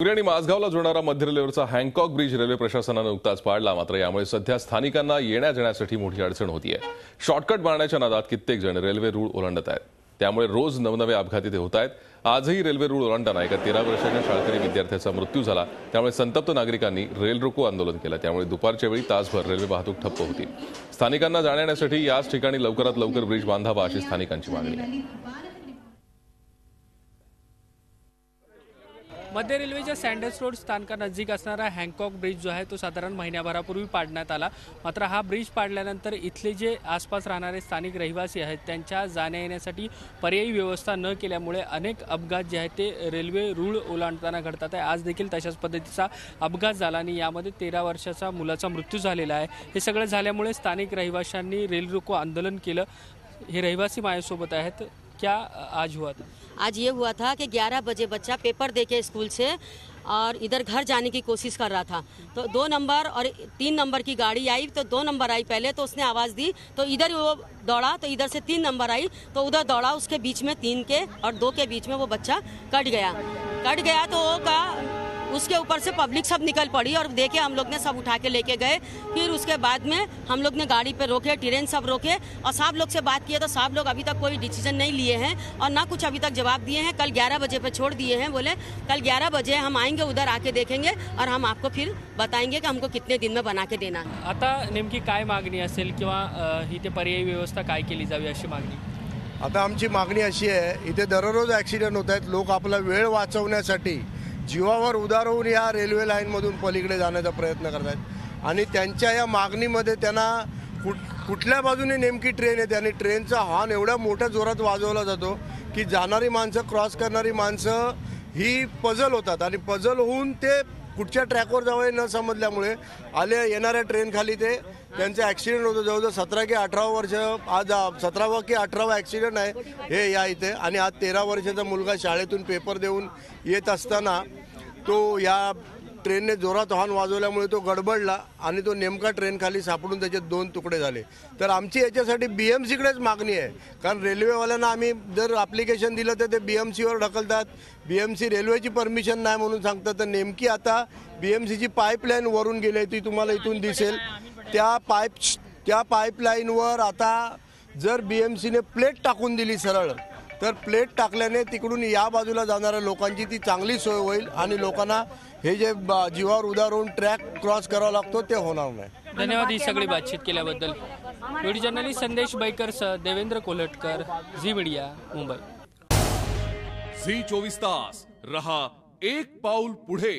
पुणे आणि माझगावला जोडणारा मध्य रेल्वेवरचा हँकॉक ब्रिज रेल्वे प्रशासनाने नुकताच पाडला। मात्र यामुळे सध्या स्थानिकांना येण्या-जाण्यासाठी मोठी अडचण होतीये। शॉर्टकट मारण्याच्या नादात कित्येक जण रेल्वे रूळ ओलांडत आहेत। त्यामुळे रोज नवनवे अपघात इथे होत आहेत। आजही रेल्वे रूळ ओलांडताना एका 13 वर्षाच्या शाळकरी विद्यार्थ्याचा मृत्यू झाला। त्यामुळे संतप्त नागरिकांनी रेल रोको आंदोलन केलं। त्यामुळे दुपारच्या वेळी तासभर रेल्वे वाहतूक ठप्प होती। स्थानिकांना जाण्यासाठी याच ठिकाणी लवकरात लवकर ब्रिज बांधावा अशी स्थानिकांची मागणी आहे। मध्य रेल्वेच्या सँडर्स रोड स्थानकानजीक असणारा हँकॉक ब्रिज जो आहे तो साधारण महिन्याभरापूर्वी पाडण्यात आला। मात्र हा ब्रिज पाडल्यानंतर इथले जे आसपास राहणारे स्थानिक रहिवासी आहेत त्यांच्या जाण्या येण्यासाठी पर्यायी व्यवस्था न केल्यामुळे अनेक अपघात जे आहेत ते रेल्वे रूळ ओलांडताना घडतात आहे। आज देखील तशाच पद्धतीचा अपघात झाला आणि यामध्ये 13 वर्षाचा मुलाचा मृत्यू झालेला आहे। हे सगळं झाल्यामुळे स्थानिक रहिवाशांनी रेल रोको आंदोलन केलं। हे रहिवासी माझ्यासोबत आहेत। क्या आज हुआ था? आज ये हुआ था कि 11 बजे बच्चा पेपर देके स्कूल से और इधर घर जाने की कोशिश कर रहा था, तो 2 नंबर और 3 नंबर की गाड़ी आई। तो 2 नंबर आई पहले, तो उसने आवाज़ दी तो इधर वो दौड़ा, तो इधर से 3 नंबर आई तो उधर दौड़ा। उसके बीच में 3 के और 2 के बीच में वो बच्चा कट गया तो वो का उसके ऊपर से पब्लिक सब निकल पड़ी और देखे हम लोग ने सब उठा के लेके गए। फिर उसके बाद में हम लोग ने गाड़ी पे रोके, ट्रेन सब रोके और साहब लोग से बात किए तो साहब लोग अभी तक कोई डिसीजन नहीं लिए हैं और ना कुछ अभी तक जवाब दिए हैं। कल 11 बजे पे छोड़ दिए हैं, बोले कल 11 बजे हम आएंगे, उधर आके देखेंगे और हम आपको फिर बताएंगे कि हमको कितने दिन में बना के देना है। आता नेमकी काय मागणी असेल किंवा इथे पर्यायी व्यवस्था काय केली जावी अशी मागणी? आता आमची मागणी अशी आहे, इथे दररोज ॲक्सिडेंट होत आहेत। लोक आपला वेळ वाचवण्यासाठी जीवावर उदार होऊन या रेल्वे लाईनमधून पलीकडे जाण्याचा प्रयत्न करत आहेत आणि त्यांच्या या मागणीमध्ये त्यांना कुठल्या बाजूने नेमकी ट्रेन येते आणि ट्रेनचा हॉर्न एवढ्या मोठ्या जोरात वाजवला जातो की जाणारी माणसं, क्रॉस करणारी माणसं ही पझल होतात आणि पझल होऊन ते कुठच्या ट्रॅकवर जावे न समजल्यामुळे येणाऱ्या ट्रेन खाली ते त्यांचा ॲक्सिडेंट होतो। जवळजवळ 17 की 18 वर्ष, आज 17वा की 18वा ॲक्सिडेंट आहे हे या इथे। आणि आज 13 वर्षाचा मुलगा शाळेतून पेपर देऊन येत असताना तो या ट्रेनने जोरात हॉर्न वाजवल्यामुळे तो गडबडला आणि तो नेमका ट्रेन खाली सापडून त्याचे 2 तुकडे झाले। तर आमची याच्यासाठी BMCकडेच मागणी आहे, कारण रेल्वेवाल्यांना आम्ही जर ॲप्लिकेशन दिलं तर ते BMCवर ढकलतात। BMC रेल्वेची परमिशन नाही म्हणून सांगतात। तर नेमकी आता BMCची पाईपलाईन वरून गेली, ती तुम्हाला इथून दिसेल। त्या पाईपलाईनवर आता जर BMCने प्लेट टाकून दिली सरळ, तर प्लेट टाकल्याने तिकडून या बाजूला जाणाऱ्या लोकांची ती चांगली सोय होईल आणि लोकांना हे जे जीवावर उदार होऊन ट्रॅक क्रॉस करावा लागतो ते होणार नाही। धन्यवाद ही सगळी बातचीत केल्याबद्दल। व्हिडिओ जर्नलिस्ट संदेश बैकरसह Devendra Kolhatkar, Zee Media, Mumbai. Zee 24 तास रहा एक पाऊल पुढे।